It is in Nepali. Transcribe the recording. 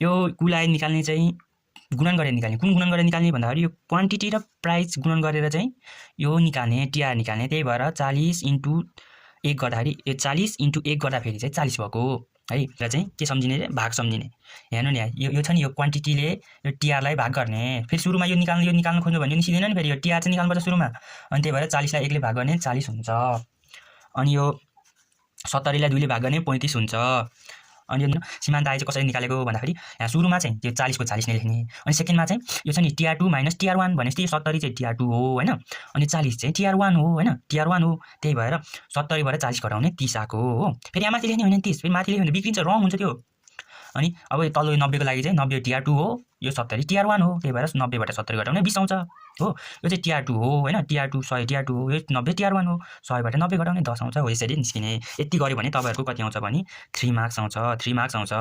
यो कुल आय निकाल्ने चाहिँ गुणन गरेर निकाल्ने। कुन गुणन गरेर निकाल्ने भन्दाखेरि यो क्वान्टिटी र प्राइस गुणन गरेर चाहिँ यो निकाल्ने, टिआर निकाल्ने। त्यही भएर 40 × 1 गर्दाखेरि यो 40 × 1 गर्दाखेरि चाहिँ 40 भएको हो है। र चाहिँ के सम्झिने, भाग सम्झिने। हेर्नु नि यो छ नि, यो क्वान्टिटीले यो टिआरलाई भाग गर्ने। फेरि सुरुमा यो निकाल्न खोज्नु भन्यो नि सिधै नै फेरि यो टिआर चाहिँ निकाल्नुपर्छ सुरुमा। अनि त्यही भएर 40 लाई 1 ले भाग गर्ने 40 हुन्छ। अनि यो 70 लाई 2 ले भाग गर्ने 35 हुन्छ। अनि यो सीमान्त आय चाहिँ कसरी निकालेको भन्दाखेरि यहाँ सुरुमा चाहिँ त्यो 40 को 40 नै लेख्ने। अनि सेकेन्डमा चाहिँ यो छ नि टिआर2 माइनस टिआर1 भनेपछि यो 70 चाहिँ टिआर2 हो हैन। अनि 40 चाहिँ टिआर1 हो हैन, टिआर1 हो। त्यही भएर 70 बाट 40 घटाउने 30 आको हो। फेरि यहाँ माथि लेख्ने होइन 30, फेरि माथि लेख्यो भने बिग्रिन्छ, रङ हुन्छ त्यो। अनि अब यो तल्लो 90 को लागि चाहिँ 90 टिआर2 हो, यो 70 टिआर1 हो। त्यही भएर 90 बाट 70 घटाउने 20 आउँछ हो। यो चाहिँ टिआर2 हो हैन, टिआर2 100 टिआर2 हो। यो 90 टिआर1 हो, 100 बाट 90 घटाउने 10 आउँछ हो। यसरी निस्किने। यति गर्यो भने तपाईहरुको कति आउँछ भने 3 मार्क्स आउँछ, 3 मार्क्स आउँछ।